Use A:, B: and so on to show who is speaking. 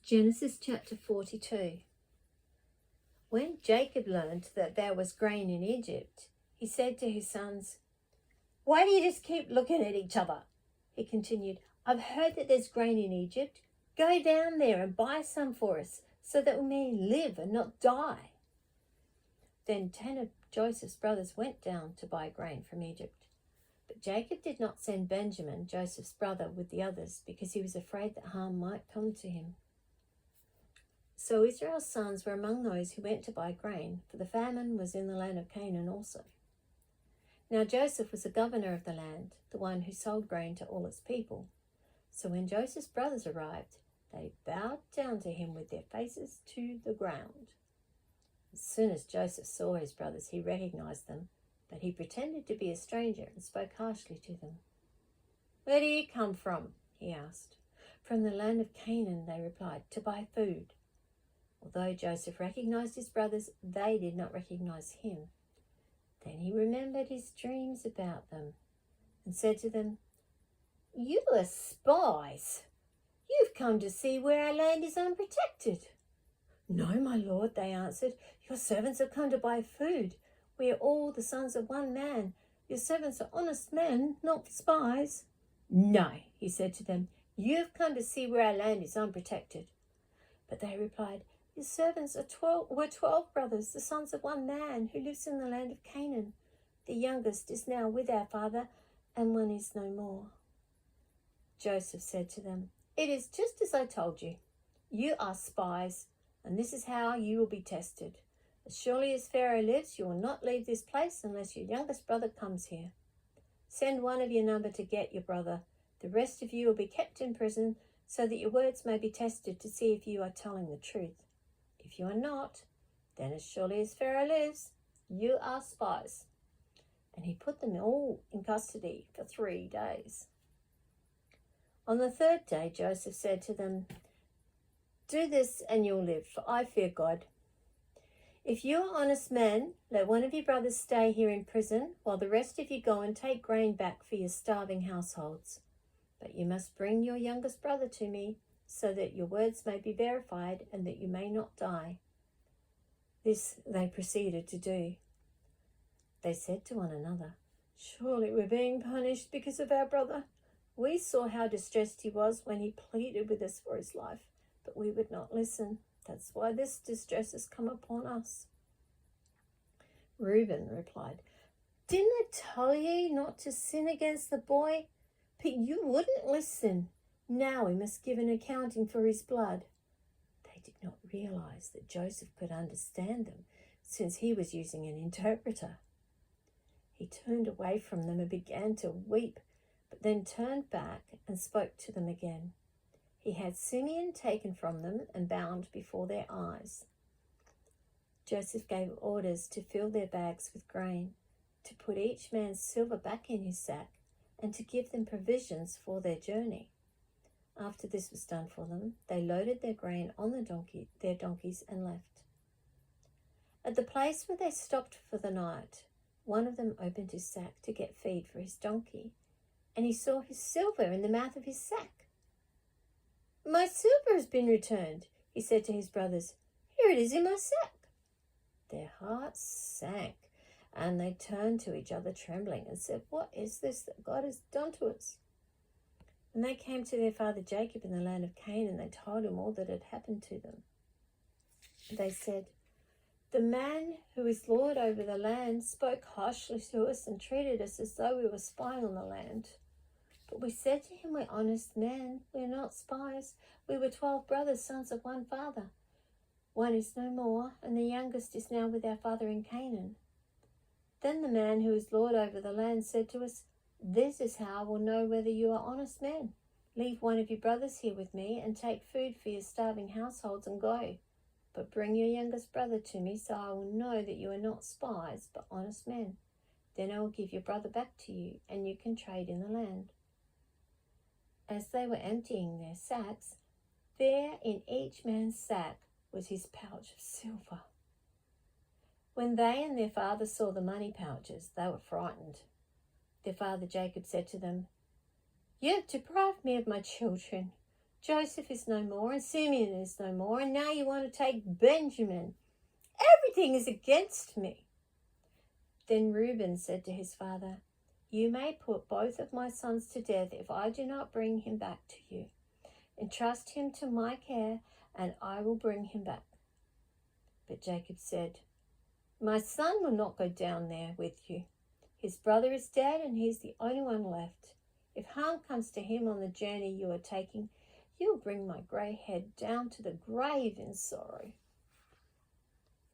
A: Genesis chapter 42. When Jacob learned that there was grain in Egypt, he said to his sons, "Why do you just keep looking at each other?" He continued, "I've heard that there's grain in Egypt. Go down there and buy some for us so that we may live and not die." Then 10 of Joseph's brothers went down to buy grain from Egypt. But Jacob did not send Benjamin, Joseph's brother, with the others because he was afraid that harm might come to him. So Israel's sons were among those who went to buy grain, for the famine was in the land of Canaan also. Now Joseph was the governor of the land, the one who sold grain to all its people. So when Joseph's brothers arrived, they bowed down to him with their faces to the ground. As soon as Joseph saw his brothers, he recognized them, but he pretended to be a stranger and spoke harshly to them. "Where do you come from?" he asked. "From the land of Canaan," they replied, "to buy food." Although Joseph recognized his brothers, they did not recognize him. Then he remembered his dreams about them and said to them, "You are spies. You've come to see where our land is unprotected." "No, my lord," they answered. "Your servants have come to buy food. We are all the sons of one man. Your servants are honest men, not spies." "No," he said to them, "you have come to see where our land is unprotected." But they replied, "Your servants were 12 brothers, the sons of one man, who lives in the land of Canaan. The youngest is now with our father, and one is no more." Joseph said to them, "It is just as I told you. You are spies, and this is how you will be tested. As surely as Pharaoh lives, you will not leave this place unless your youngest brother comes here. Send one of your number to get your brother. The rest of you will be kept in prison, so that your words may be tested to see if you are telling the truth. If you are not, then as surely as Pharaoh lives, you are spies." And he put them all in custody for 3 days. On the 3rd day, Joseph said to them, "Do this and you'll live, for I fear God. If you are honest men, let one of your brothers stay here in prison, while the rest of you go and take grain back for your starving households. But you must bring your youngest brother to me, so that your words may be verified and that you may not die." This they proceeded to do. They said to one another, "Surely we're being punished because of our brother. We saw how distressed he was when he pleaded with us for his life, but we would not listen. That's why this distress has come upon us." Reuben replied, "Didn't I tell you not to sin against the boy? But you wouldn't listen. Now we must give an accounting for his blood." They did not realize that Joseph could understand them, since he was using an interpreter. He turned away from them and began to weep, but then turned back and spoke to them again. He had Simeon taken from them and bound before their eyes. Joseph gave orders to fill their bags with grain, to put each man's silver back in his sack, and to give them provisions for their journey. After this was done for them, they loaded their grain on their donkeys and left. At the place where they stopped for the night, one of them opened his sack to get feed for his donkey, and he saw his silver in the mouth of his sack. "My silver has been returned," he said to his brothers. "Here it is in my sack." Their hearts sank, and they turned to each other trembling and said, "What is this that God has done to us?" When they came to their father Jacob in the land of Canaan, they told him all that had happened to them. They said, "The man who is Lord over the land spoke harshly to us and treated us as though we were spying on the land. But we said to him, 'We're honest men, we're not spies. We were 12 brothers, sons of one father. One is no more, and the youngest is now with our father in Canaan.' Then the man who is Lord over the land said to us, 'This is how I will know whether you are honest men. Leave one of your brothers here with me and take food for your starving households and go. But bring your youngest brother to me, so I will know that you are not spies, but honest men. Then I will give your brother back to you, and you can trade in the land.' As they were emptying their sacks, there in each man's sack was his pouch of silver. When they and their father saw the money pouches, they were frightened. Their father Jacob said to them, 'You have deprived me of my children. Joseph is no more, and Simeon is no more, and now you want to take Benjamin. Everything is against me." Then Reuben said to his father, "You may put both of my sons to death if I do not bring him back to you. Entrust him to my care, and I will bring him back." But Jacob said, "My son will not go down there with you. His brother is dead, and he is the only one left. If harm comes to him on the journey you are taking, you will bring my grey head down to the grave in sorrow."